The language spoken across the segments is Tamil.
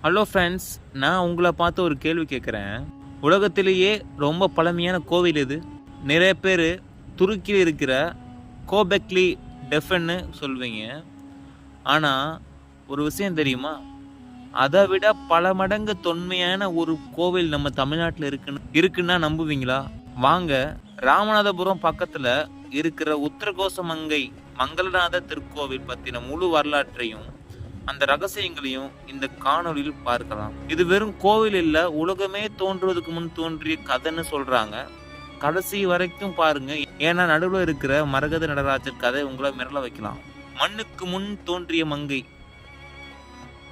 ஹலோ ஃப்ரெண்ட்ஸ், நான் உங்களை பார்த்து ஒரு கேள்வி கேட்குறேன். உலகத்திலேயே ரொம்ப பழமையான கோவில் எது? நிறைய பேர் துருக்கியில் இருக்கிற கோபெக்லி டெஃபன்னு சொல்வீங்க. ஆனால் ஒரு விஷயம் தெரியுமா? அதை விட பல மடங்கு தொன்மையான ஒரு கோவில் நம்ம தமிழ்நாட்டில் இருக்குன்னா நம்புவீங்களா? வாங்க, ராமநாதபுரம் பக்கத்தில் இருக்கிற உத்தரகோசமங்கை மங்களநாத திருக்கோவில் பற்றின முழு வரலாற்றையும் அந்த ரகசியங்களையும் இந்த காணொலியில் பார்க்கலாம். இது வெறும் கோவில் இல்ல, உலகமே தோன்றுவதற்கு முன் தோன்றிய கதைன்னு சொல்றாங்க. கடைசி வரைக்கும் பாருங்க, ஏன்னா நடுவில் இருக்கிற மரகத நடராஜர் கதை உங்களை மிரள வைக்கலாம். மண்ணுக்கு முன் தோன்றிய மங்கை.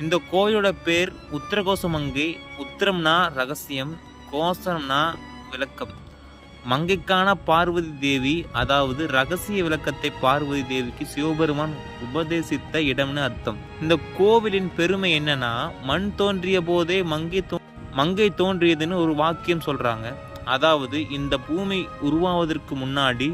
இந்த கோயிலோட பேர் உத்தரகோச மங்கை. உத்திரம்னா ரகசியம், கோசம்னா விளக்கம். மங்கைக்கான பார்வதி தேவி, அதாவது ரகசிய விளக்கத்தை பார்வதி தேவிக்கு சிவபெருமான் உபதேசித்த இடம்னு அர்த்தம். இந்த கோவிலின் பெருமை என்னன்னா, மண் தோன்றிய போதே மங்கை தோன்றியதுன்னு ஒரு வாக்கியம் சொல்றாங்க. அதாவது இந்த பூமி உருவாவதற்கு முன்னாடி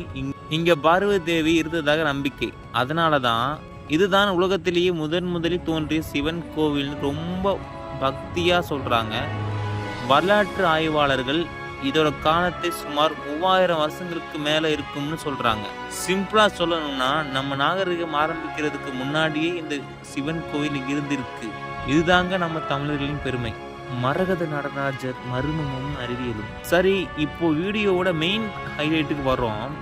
இங்க பார்வதி தேவி இருந்ததாக நம்பிக்கை. அதனாலதான் இதுதான் உலகத்திலேயே முதலில் தோன்றிய சிவன் கோவில் ரொம்ப பக்தியா சொல்றாங்க. வரலாற்று ஆய்வாளர்கள் இதோட காலத்தை சுமார் 3000 வருஷங்களுக்கு மேல இருக்கும்னு சொல்றாங்க. சிம்பிளா சொல்லணும்னா, நம்ம நாகரிகம் ஆரம்பிக்கிறதுக்கு முன்னாடியே இந்த சிவன் கோயில் இருந்திருக்கு. இதுதாங்க நம்ம தமிழர்களின் பெருமை. மரகத நடராஜர் மர்மமும் அறிவியலும். சரி, இப்போ வீடியோவோட மெயின் ஹைலைட்டுக்கு வர்றோம்.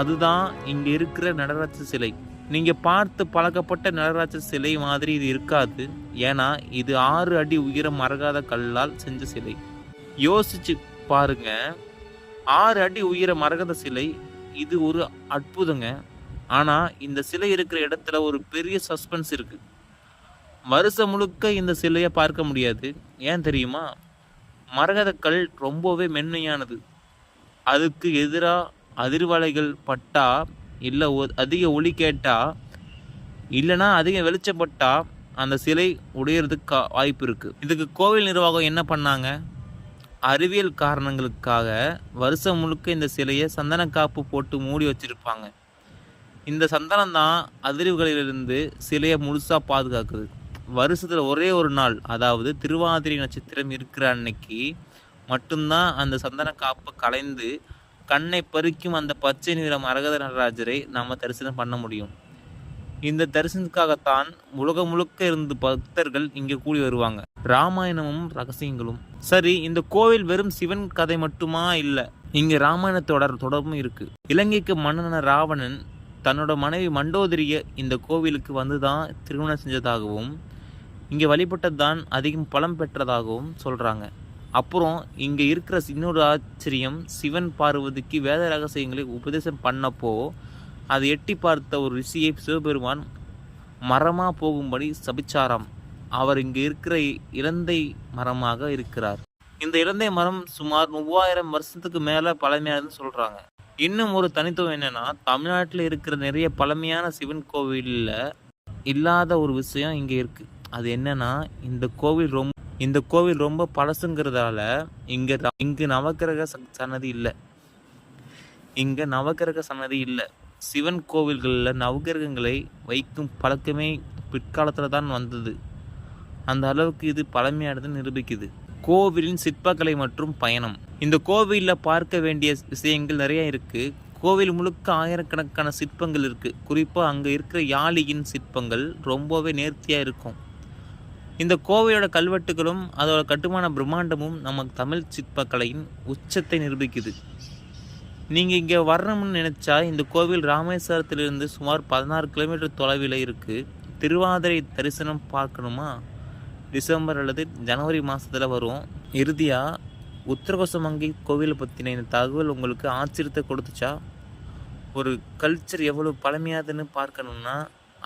அதுதான் இங்க இருக்கிற நடராஜர் சிலை. நீங்க பார்த்து பழக்கப்பட்ட நடராஜர் சிலை மாதிரி இது இருக்காது. ஏன்னா இது 6 அடி உயரம் மரகத கல்லால் செஞ்ச சிலை. யோசிச்சு பாருங்க, 6 அடி உயர மரகத சிலை. இது ஒரு அற்புதங்க. ஆனா இந்த சிலை இருக்கிற இடத்துல ஒரு பெரிய சஸ்பென்ஸ் இருக்கு. வருஷம் முழுக்க இந்த சிலையை பார்க்க முடியாது. ஏன் தெரியுமா? மரகத கல் ரொம்பவே மென்மையானது. அதுக்கு எதிராக அதிர்வலைகள் பட்டா, இல்லை அதிக ஒளி கேட்டா, இல்லைன்னா அதிக வெளிச்சப்பட்டா அந்த சிலை உடையறதுக்கு வாய்ப்பு இருக்கு. இதுக்கு கோவில் நிர்வாகம் என்ன பண்ணாங்க? அறிவியல் காரணங்களுக்காக வருஷம் முழுக்க இந்த சிலையை சந்தன காப்பு போட்டு மூடி வச்சிருப்பாங்க. இந்த சந்தனம் தான் அதிர்வுகளிலிருந்து சிலையை முழுசா பாதுகாக்குது. வருஷத்துல ஒரே ஒரு நாள், அதாவது திருவாதிரை நட்சத்திரம் இருக்கிற அன்னைக்கு மட்டும்தான் அந்த சந்தன காப்பை கலைந்து கண்ணை பறிக்கும் அந்த பச்சை நிற மரகத நடராஜரை நாம தரிசனம் பண்ண முடியும். இந்த தரிசனத்துக்காகத்தான் உலகம் முழுக்க இருந்து பக்தர்கள் இங்கே கூடி வருவாங்க. ராமாயணமும் ரகசியங்களும். சரி, இந்த கோவில் வெறும் சிவன் கதை மட்டுமா? இல்ல, இங்க ராமாயணத்தோட தொடர்பும் இருக்கு. இலங்கைக்கு மன்னனான ராவணன் தன்னோட மனைவி மண்டோதரிய இந்த கோவிலுக்கு வந்துதான் திருமணம் செஞ்சதாகவும், இங்க வழிபட்டதான் அதிகம் பலம் பெற்றதாகவும் சொல்றாங்க. அப்புறம் இங்க இருக்கிற இன்னொரு ஆச்சரியம், சிவன் பார்வதிக்கு வேத ரகசியங்களை உபதேசம் பண்ணப்போ அதை எட்டி பார்த்த ஒரு ரிஷியை சிவபெருமான் மரமா போகும்படி சபிச்சாராம். அவர் இங்கு இருக்கிற இலந்தை மரமாக இருக்கிறார். இந்த இலந்தை மரம் சுமார் 3000 வருஷத்துக்கு மேல பழமையானதுன்னு சொல்றாங்க. இன்னும் ஒரு தனித்துவம் என்னன்னா, தமிழ்நாட்டில் இருக்கிற நிறைய பழமையான சிவன் கோவில்ல இல்லாத ஒரு விஷயம் இங்க இருக்கு. அது என்னன்னா, இந்த கோவில் ரொம்ப பழசுங்கிறதால இங்க நவக்கிரக சன்னதி இல்லை. சிவன் கோவில்களில் நவகிரகங்களை வைக்கும் பழக்கமே பிற்காலத்தில் தான் வந்தது. அந்த அளவுக்கு இது பழமையானதுன்னு நிரூபிக்குது. கோவிலின் சிற்பக்கலை மற்றும் பயணம். இந்த கோவிலில் பார்க்க வேண்டிய விஷயங்கள் நிறைய இருக்கு. கோவில் முழுக்க ஆயிரக்கணக்கான சிற்பங்கள் இருக்கு. குறிப்பாக அங்கே இருக்கிற யாழியின் சிற்பங்கள் ரொம்பவே நேர்த்தியாக இருக்கும். இந்த கோவிலோட கல்வெட்டுகளும் அதோட கட்டுமான பிரம்மாண்டமும் நம்ம தமிழ் சிற்பக்கலையின் உச்சத்தை நிரூபிக்குது. நீங்கள் இங்கே வரணும்னு நினச்சா இந்த கோவில் ராமேஸ்வரத்திலிருந்து சுமார் 16 கிலோமீட்டர் தொலைவில் இருக்குது. திருவாதிரை தரிசனம் பார்க்கணுமா? டிசம்பர் அல்லது ஜனவரி மாதத்தில் வரும். இறுதியாக, உத்தரகோசமங்கை கோவிலை பற்றின இந்த தகவல் உங்களுக்கு ஆச்சரியத்தை கொடுத்துச்சா? ஒரு கல்ச்சர் எவ்வளோ பழமையாதுன்னு பார்க்கணுன்னா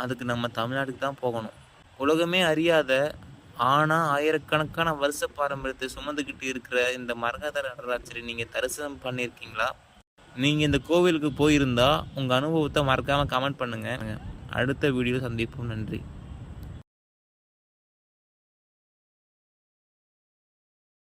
அதுக்கு நம்ம தமிழ்நாட்டுக்கு தான் போகணும். உலகமே அறியாத ஆனால் ஆயிரக்கணக்கான வருஷ பாரம்பரியத்தை சுமந்துக்கிட்டு இருக்கிற இந்த மரகத நடராஜரை நீங்கள் தரிசனம் பண்ணியிருக்கீங்களா? நீங்கள் இந்த கோவிலுக்கு போயிருந்தா உங்கள் அனுபவத்தை மறக்காமல் கமெண்ட் பண்ணுங்கள். அடுத்த வீடியோ சந்திப்போம். நன்றி.